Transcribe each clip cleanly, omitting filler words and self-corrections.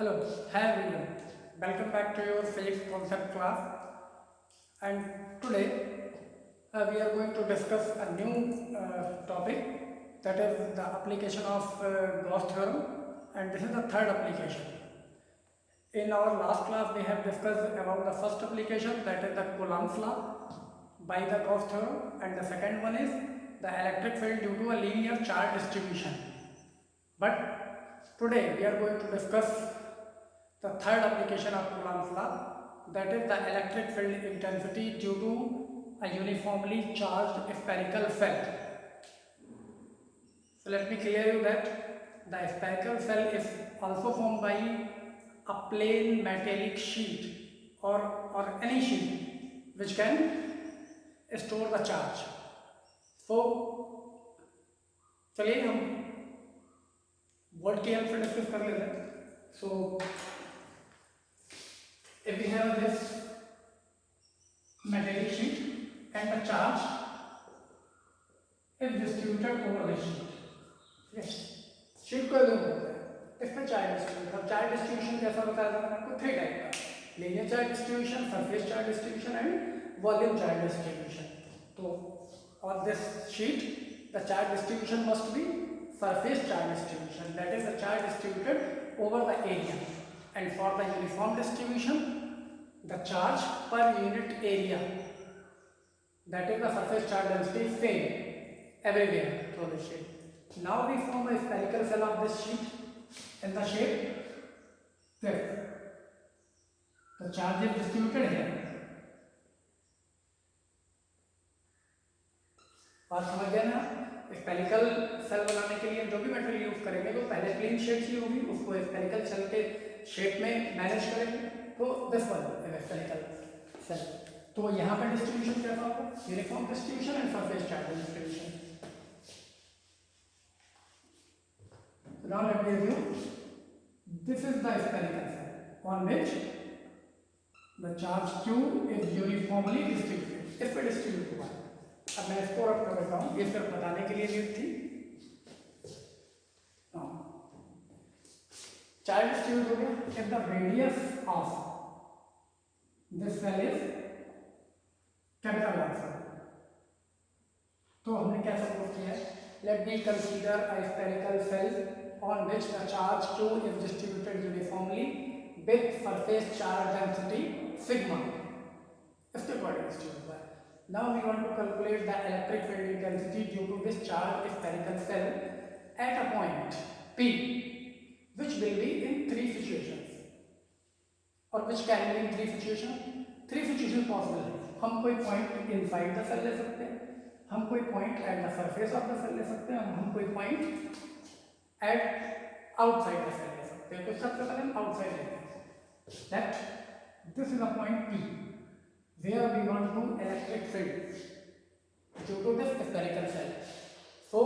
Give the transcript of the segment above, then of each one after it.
Hello, hi everyone. Welcome back to your physics concept class. And today we are going to discuss a new topic, that is the application of Gauss theorem, and this is the third application. In our last class, we have discussed about the first application, that is the Coulomb's law by the Gauss theorem, and the second one is the electric field due to a linear charge distribution. But today we are going to discuss the third application of Coulomb's law, that is the electric field intensity due to a uniformly charged spherical cell. So let me clear you that the spherical cell is also formed by a plain metallic sheet or any sheet which can store the charge. So चलिए हम word की help से discuss कर लेते हैं. So if we have this metallic sheet and the charge is distributed over the sheet. Yes, sheet को अलग होता है, इसमें चार्ज डिस्ट्रीब्यूशन. अब चार्ज डिस्ट्रीब्यूशन कैसा बताया था मैंने आपको? थ्री टाइप का: linear charge distribution, surface charge distribution and volume charge distribution. तो on this sheet the charge distribution must be surface charge distribution, that is the charge distributed over the area, and for the uniform distribution the charge per unit area, that is the surface charge density, same everywhere through the sheet. Now we form a spherical cell of this sheet in the shape this. The charge is distributed here. बात समझ गया ना? Spherical shell बनाने के लिए जो भी material use करेंगे तो पहले प्लेन शेप चाहिए होगी, उसको स्फेरिकल सेल के शेप में मैनेज करेंगे. तो दिस वन स्फेरिकल सेल. तो यहाँ पर डिस्ट्रीब्यूशन कैसा होगा? Uniform distribution and surface charge distribution. Now let me assume this is the spherical cell on which the charge q is uniformly distributed. इस पे डिस्ट्रीब्यूट हुआ है. अब मैं इसको रख कर देता हूँ, ये सिर्फ बताने के लिए न्यूज थी. चार्ज डिस्ट्रीब्यूट हो गया. If the radius of this cell is capital R, तो हमने क्या सपोज किया है? Let me consider a spherical cell on which the charge q is distributed uniformly with surface charge density sigma. इसके according distribute हुआ है. Now we want to calculate the electric field intensity due to this charged spherical cell at a point P, which will be in three situations, or which can be in three situations. Three situations possible है. हम कोई point inside the cell ले सकते हैं, हम कोई point at the surface of the cell ले सकते हैं, हम कोई point at outside the cell ले सकते हैं. तो सबसे पहले हम outside लेते हैं. That this is a point P where we want to electric field due to this spherical cell. So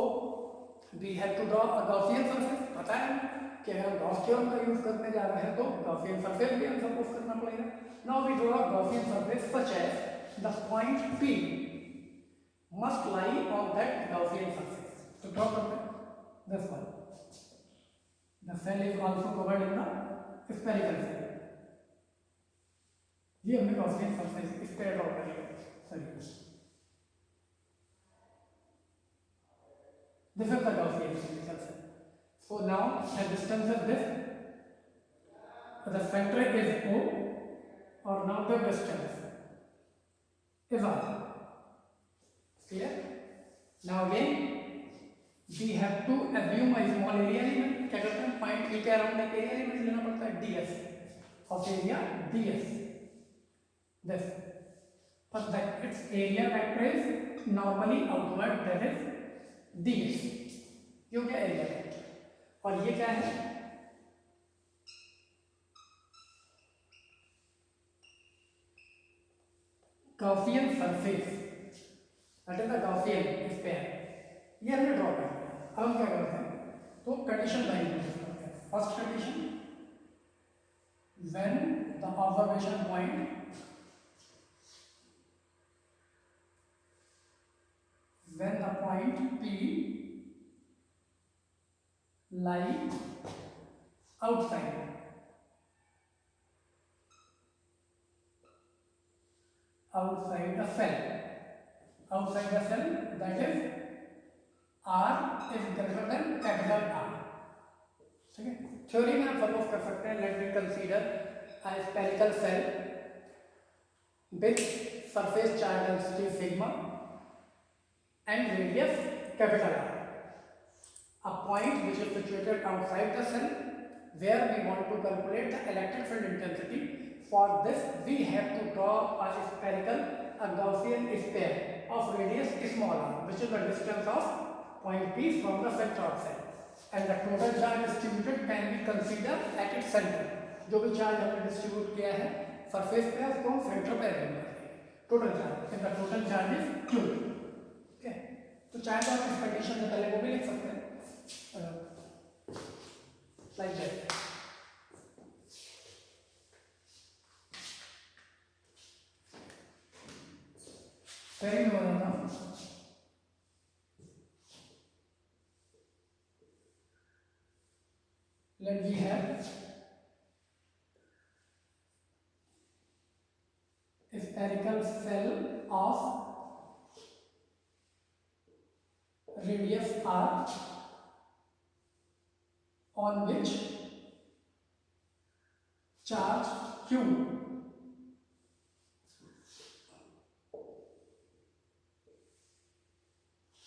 we have to draw a Gaussian surface. पता है कि अगर हम Gauss theorem का यूज करने जा रहे हैं तो Gaussian surface भी हम सपोज करना पड़ेगा. Now we draw a Gaussian surface such as the point P must lie on that Gaussian surface. So draw करते हैं this one. The cell is also covered in the spherical cell. ये हमने Gaussian surface इस पे draw कर लिया. Sorry, this is the Gaussian surface. So now the distance is this, the centre is O, और now the distance is R. Clear? Now again we have to assume a small area element. क्या करते हैं? Point P के around एक area element लेना पड़ता है, ds of area ds. This, but that its area vector is normally outward, that is ds. ये क्या एरिया वेक्टर, और ये क्या है? Gaussian surface, that is the Gaussian sphere. ये हमने ड्रॉ कर लिया. अब हम क्या करते हैं? तो कंडीशन लाइन यूज करते हैं. First condition, when the observation point when the point P lie outside outside the cell. Outside the cell, that is R is greater than capital R. ठीक है, थ्योरी में आप सपोज कर सकते हैं, late me consider a spherical cell with surface charge density sigma and radius capital R. A point which is situated outside the cell where we want to calculate the electric field intensity. For this we have to draw a spherical, a Gaussian sphere of radius small r, which is the distance of point P from the center of cell, and the total charge distributed can be considered at its center. जो भी charge हमने distribute किया है surface पे, उसको हम centre पे arrange करेंगे, total charge, and the total charge is q. Okay, तो चाहे तो आप इस कंडीशन में पहले वो भी लिख सकते हैं लाइक दैट. पहले मैं बताता हूँ. Let we have spherical cell of radius r on which charge q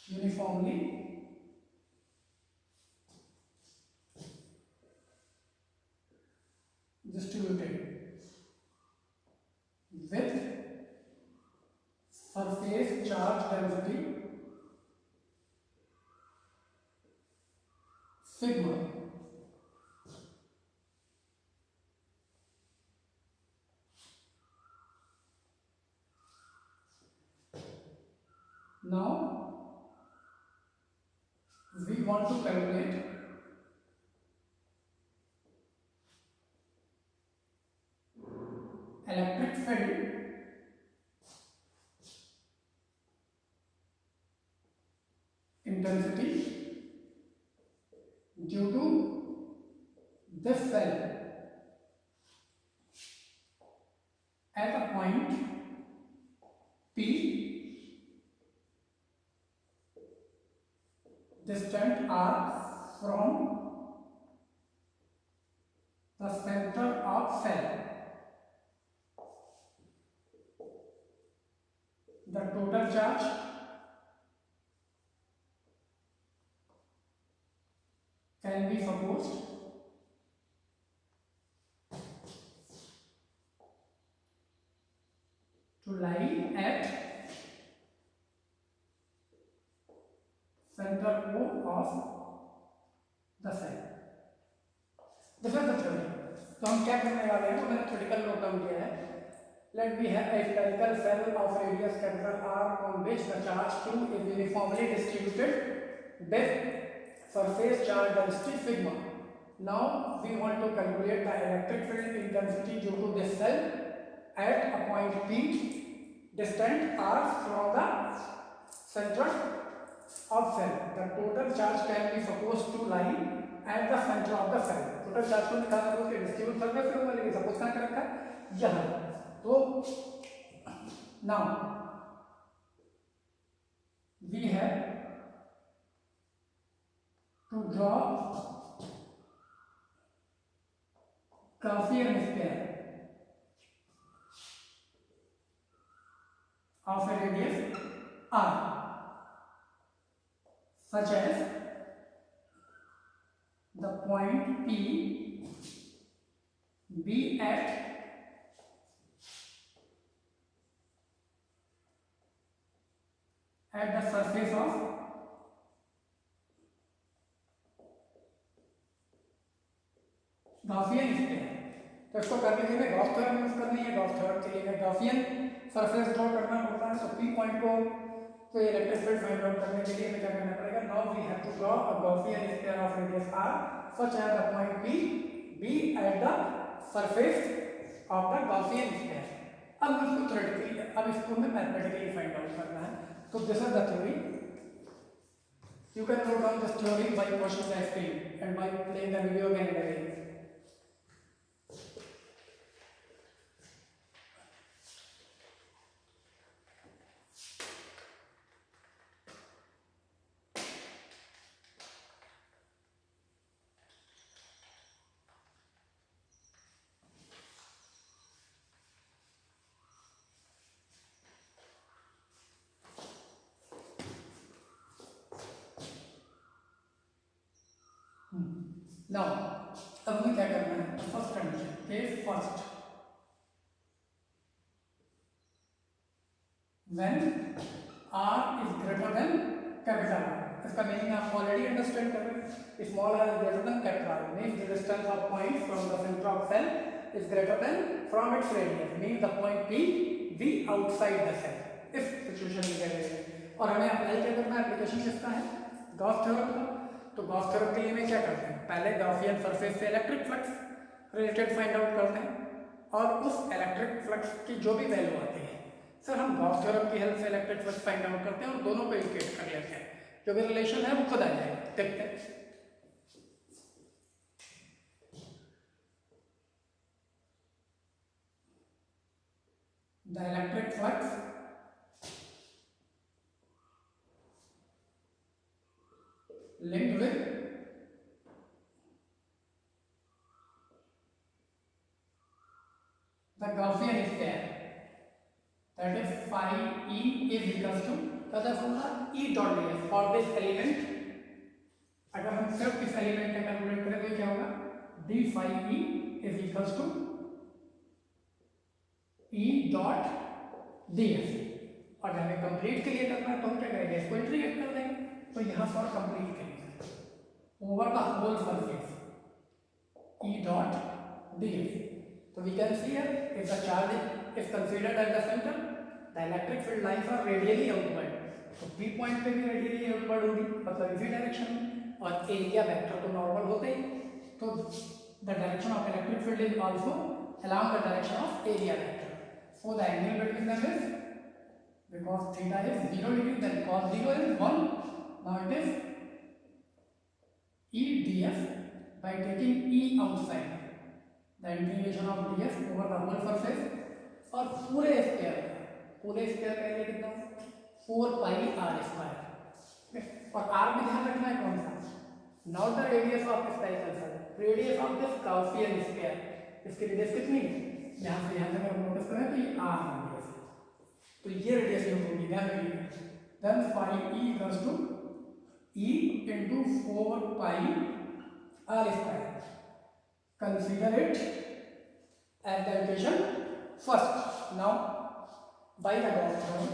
uniformly distributed with surface charge density sigma. Now we want to calculate electric field intensity due to this cell at a point P distant r from the center of cell. The total charge can be supposed to lie at center O of the cell. This is the theory. तो हम क्या करने वाले हैं, तो मैंने theoretical note down किया है. Let me have a spherical cell of radius capital R on which the charge Q is uniformly distributed with surface charge density sigma. Now we want to calculate the electric field intensity due to this cell at a point P distant R from the center of cell. The total charge can be supposed to lie at the center of the cell. Total charge को निकालना है, उसके distribute करके फिर वो लेके suppose कहाँ कर रखा है, यहाँ. तो now we have to draw Gaussian sphere of a radius r such as the point P be at the surface of Gaussian sphere. तो इसको करने के लिए गॉस थ्योरम यूज करनी है. गॉस थ्योरम के लिए हमें गॉसियन सरफेस ड्रॉ करना पड़ता है. तो पी पॉइंट को तो इलेक्ट्रिक फील्ड फाइंड आउट करने के लिए हमें क्या करना पड़ेगा, now we have to draw a Gaussian sphere of radius r such as the point P be at the surface of the Gaussian sphere. अब इसको थ्योरेटिकली, अब इसको हमें मैथमेटिकली फाइंड आउट करना है. तो this is the theory. You can note down this theory by watching the screen and by playing the video again and again. Now अब हमें क्या करना है, first condition case first, when r is greater than capital R। इसका meaning आप already understand कर रहे हैं, small r is greater than capital R means the distance of point from the centre of cell is greater than from its radius means the point P be outside the cell if situation में कह रहे हैं। और हमें apply क्या करना है, application किसका है, गॉस थ्योरम का। तो गॉस थ्योरम के लिए में क्या करते हैं, पहले गॉसियन सरफेस से electric flux related find out करते हैं और उस इलेक्ट्रिक फ्लक्स की जो भी वैल्यू आती है सर हम गॉस थ्योरम की हेल्प से इलेक्ट्रिक फ्लक्स फाइंड आउट करते हैं और दोनों को इक्वेट कर लेते हैं, जो भी रिलेशन है वो खुद आ जाएगा। देखते हैं the electric flux linked with the Gaussian sphere, that is phi e is equals to the formula E dot ds for this element। अगर हम सिर्फ इस एलिमेंट का कैलकुलेट करें तो क्या होगा, d phi e is equals to E dot ds। अगर हमें कंप्लीट के लिए करना है तो हम क्या करेंगे, इसको इंटीग्रेट कर देंगे। तो यहाँ पर कंप्लीट करेंगे over the whole surface E dot ds। So we can see here if the charge is considered at the center, the electric field lines are radially outward। तो P point पे भी radially outward होगी, मतलब इसी direction में, और area vector तो normal होते ही, तो the direction of electric field is also along the direction of area vector। So the angle between them is, because theta is 0 degree, then cos 0 is 1। Now it is E ds by taking E outside, the integration of ds over the whole surface, और पूरे square का area कितना है, 4 pi r square. और r में ध्यान रखना है कौन सा, not the radius of spherical circle, radius of this Gaussian sphere. इसकी रेडियस कितनी है, यहाँ से यहाँ तक अगर नोटिस करें तो ये r रेडियस है, तो ये रेडियस यूज होगी, ध्यान रखिए। Then phi e equals to E into 4 pi r square। Consider it as the equation first। Now by the Gauss theorem,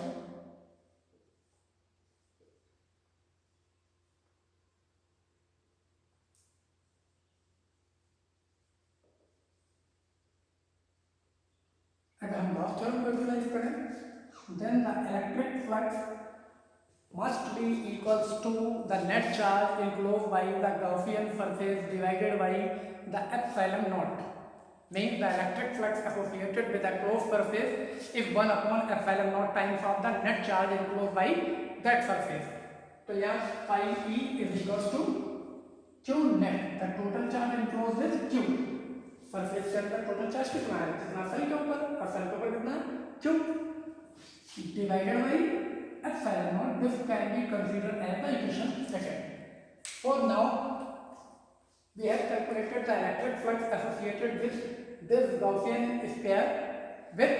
अगर हम Gauss theorem को यूटिलाइज करें, then the electric flux must be equals to the net charge enclosed by the Gaussian surface divided by the epsilon naught, means the electric flux associated with the closed surface is 1 upon epsilon naught times of the net charge enclosed by that surface। तो यहाँ phi e is equals to q net, the total charge enclosed is q। Surface के अंदर total charge कितना है, जितना cell के ऊपर, और सेल के ऊपर कितना q, divided by epsilon naught। This can be considered as the equation second। So now we have calculated the electric flux associated with this Gaussian sphere with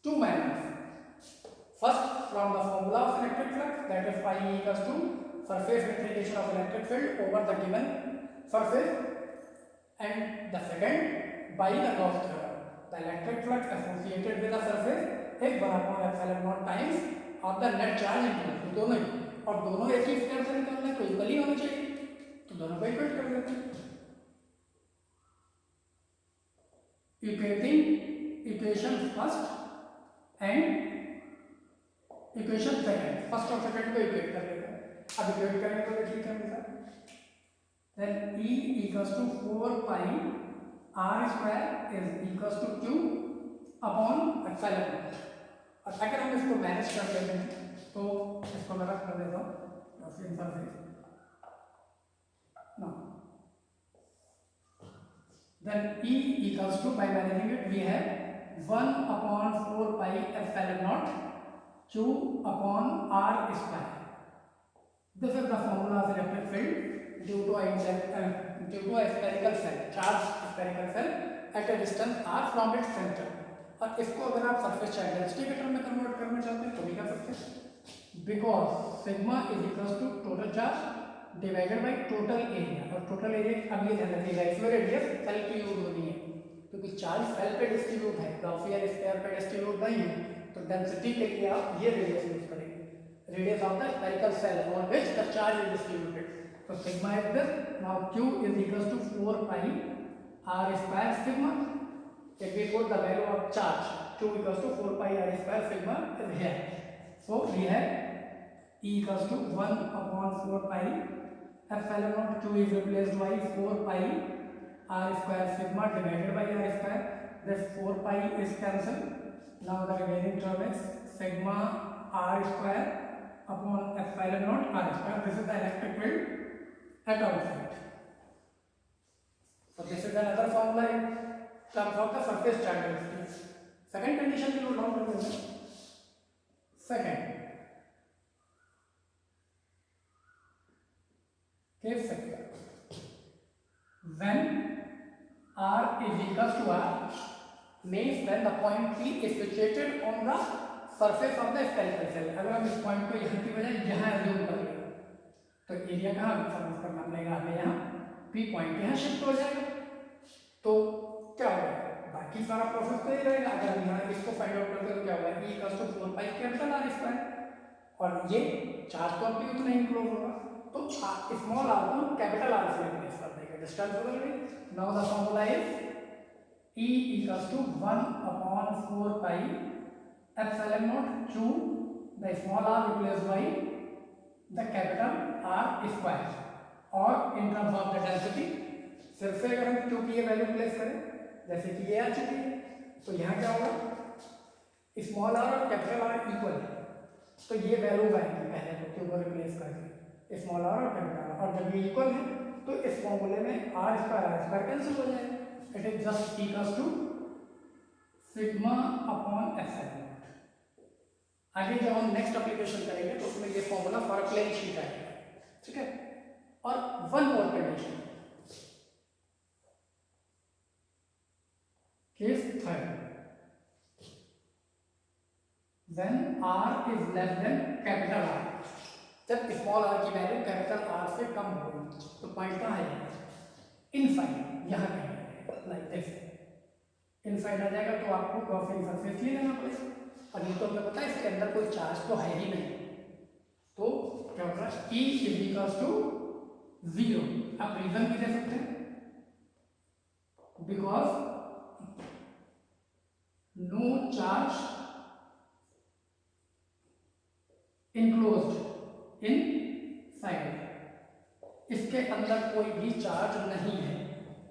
two manners। First, from the formula of electric flux, that is phi e equals to surface integration of electric field over the given surface, and the second by the Gauss theorem, the electric flux associated with the surface एक 1 upon epsilon naught times of the net charge into दोनों ही, और दोनों एक ही square से निकालना है तो equal ही होना चाहिए, तो दोनों को इक्वेट कर देते हैं। Equating equation first and equation second, first और सेकंड को इक्वेट कर देते हैं। अब इक्वेट करेंगे तो देखिए क्या मिलता है, then E equals to 4 pi r square is equals to q upon epsilon naught। और अगर हम इसको मैनेज कर लेते हैं तो इसको मैं रख कर देता हूँ Gaussian surface. Now then E equals to, by managing it we have 1 upon 4 pi epsilon naught q upon r square. This is the formula of electric field due to a spherical cell, charged spherical cell at a distance r from its center। और इसको अगर आप surface charge density के term में convert करना चाहते हैं तो भी कर सकते हैं, because sigma is equals to total charge divided by total area, और टोटल एरिया अब ये ध्यान रखिएगा इसमें रेडियस सेल की यूज होनी है, क्योंकि चार्ज सेल पे डिस्ट्रीब्यूट है, गाउसियन स्फीयर पे डिस्ट्रीब्यूट नहीं है, तो डेंसिटी के लिए आप ये रेडियस यूज करेंगे, radius of the spherical cell on which the charge is distributed. So sigma is this. Now Q is equals to 4 pi r square sigma. If we put the value of charge, Q equals to 4 pi r square sigma is here. So we have E equals to 1 upon 4 pi epsilon naught. Q is replaced by 4 pi r square sigma divided by r square. This 4 pi is cancelled. Now the remaining term is sigma r square upon epsilon naught r square. This is the electric field at outside. So this is another formula in terms of the surface charge density. Second condition you will not remember. Second, case sector. When R is equals to R means when the point P is situated on the surface of the spherical cell. अगर हम इस point को यहाँ की बजाय यहाँ assume कर लें तो एरिया कहाँ सर्विस करना पड़ेगा हमें, यहाँ पी पॉइंट यहाँ शिफ्ट हो जाएगा, तो क्या होगा बाकी सारा प्रोसेस तो ही रहेगा. अगर हम यहाँ इसको फाइंड आउट करते तो क्या होगा, E equals to 4 pi capital R square, और ये चार्ज तो अभी उतना ही क्लोज होगा, तो स्मॉल आर को कैपिटल आर से रिप्लेस कर देंगे, डिस्टेंस बदल गई. Now the formula is E equals to 1 upon 4 pi epsilon not Q, the small R replace by the capital R square, और in terms of the density सिर्फ से अगर हम क्यू की ये वैल्यू प्लेस करें जैसे कि ये आ चुकी है, तो यहाँ क्या होगा स्मॉल आर और कैपिटल आर इक्वल है, तो ये वैल्यू आएगी पहले तो क्यू को रिप्लेस करके स्मॉल आर और कैपिटल आर, और जब ये इक्वल है तो इस फॉर्मूले में आर स्क्वायर कैंसिल हो जाएगा. It is just equals to sigma upon epsilon. आगे जब हम नेक्स्ट एप्लीकेशन करेंगे तो उसमें ये फॉर्मूला फॉर प्लेन शीट आएगा, ठीक है. और one more condition, case third, when r is less than capital R, जब स्मॉल r की वैल्यू कैपिटल R से कम होगी, तो पॉइंट कहाँ है इनसाइड, यहाँ कहीं लाइक दिस इनसाइड आ जाएगा, तो आपको गॉसियन सरफेस ले लेना पड़ेगा, और ये तो हमें पता है इसके अंदर कोई चार्ज तो है ही नहीं, तो क्या होगा E इज इक्वल्स टू 0. आप रीजन भी दे सकते हैं, because no charge enclosed inside, इसके अंदर कोई भी चार्ज नहीं है,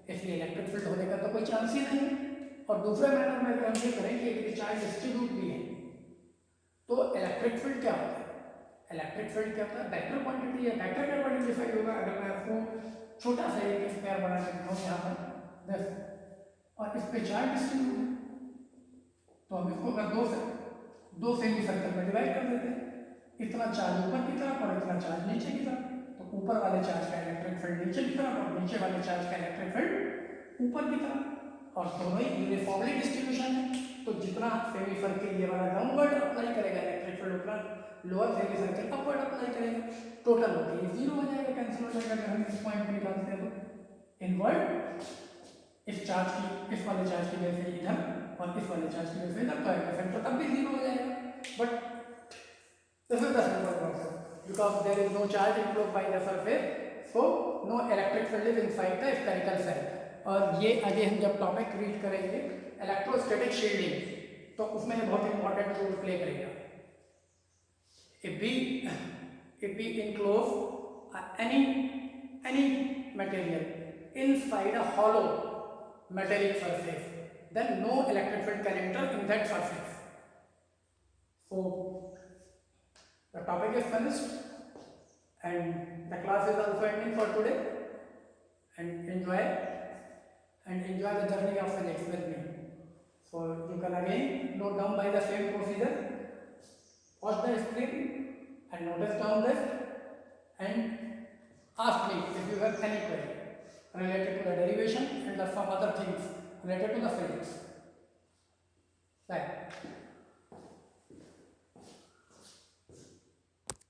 इसलिए इलेक्ट्रिक फील्ड होने का तो कोई चांस ही नहीं है. और दूसरे मैटर में अगर हम ये करें कि एक चार्ज डिस्ट्रीब्यूट भी है, तो इलेक्ट्रिक फील्ड क्या होता है, इलेक्ट्रिक फील्ड क्या होता है वेक्टर क्वांटिटी है, वेक्टर का क्वांटिटी होगा. अगर मैं आपको छोटा सा एक स्क्वायर बना के दिखाऊं यहाँ पर बस, और इस पे चार्ज डिस्ट्रीब्यूट है, तो हम इसको अगर दो सेमी सर्कल में डिवाइड कर देते हैं, इतना चार्ज ऊपर की तरफ और इतना चार्ज नीचे की तरफ, तो ऊपर वाले चार्ज का इलेक्ट्रिक फील्ड नीचे की तरफ और नीचे वाले चार्ज का इलेक्ट्रिक फील्ड ऊपर की तरफ, और दोनों ही यूनिफॉर्मली डिस्ट्रीब्यूशन है, तो जितना सेमी सर्कल ये वाला डाउनवर्ड अप्लाई करेगा इलेक्ट्रिक फील्ड, उतना lower semi circle upward apply करेगा, टोटल होके ये 0 हो जाएगा, कैंसिल हो जाएगा. अगर हम इस पॉइंट पे निकालते हैं तो इनवर्ड इस चार्ज की इस वाले चार्ज की वजह से इधर और इस वाले चार्ज की वजह से इधर, तो इफेक्ट तो तब भी 0 हो जाएगा. But this is the simple process because there is no charge enclosed by the surface, so no electric field is inside the spherical cell. और ये आगे हम जब टॉपिक रीड करेंगे इलेक्ट्रोस्टैटिक शील्डिंग, तो उसमें बहुत इंपॉर्टेंट रोल प्ले करेगा. if we enclose any material inside a hollow metallic surface, then no electric field can enter in that surface. So the topic is finished and the class is also ending for today, and enjoy the journey of physics with me. So you can again note down by the same procedure, watch the screen and notice down this and ask me if you have any query related to the derivation and some other things related to the physics. Right.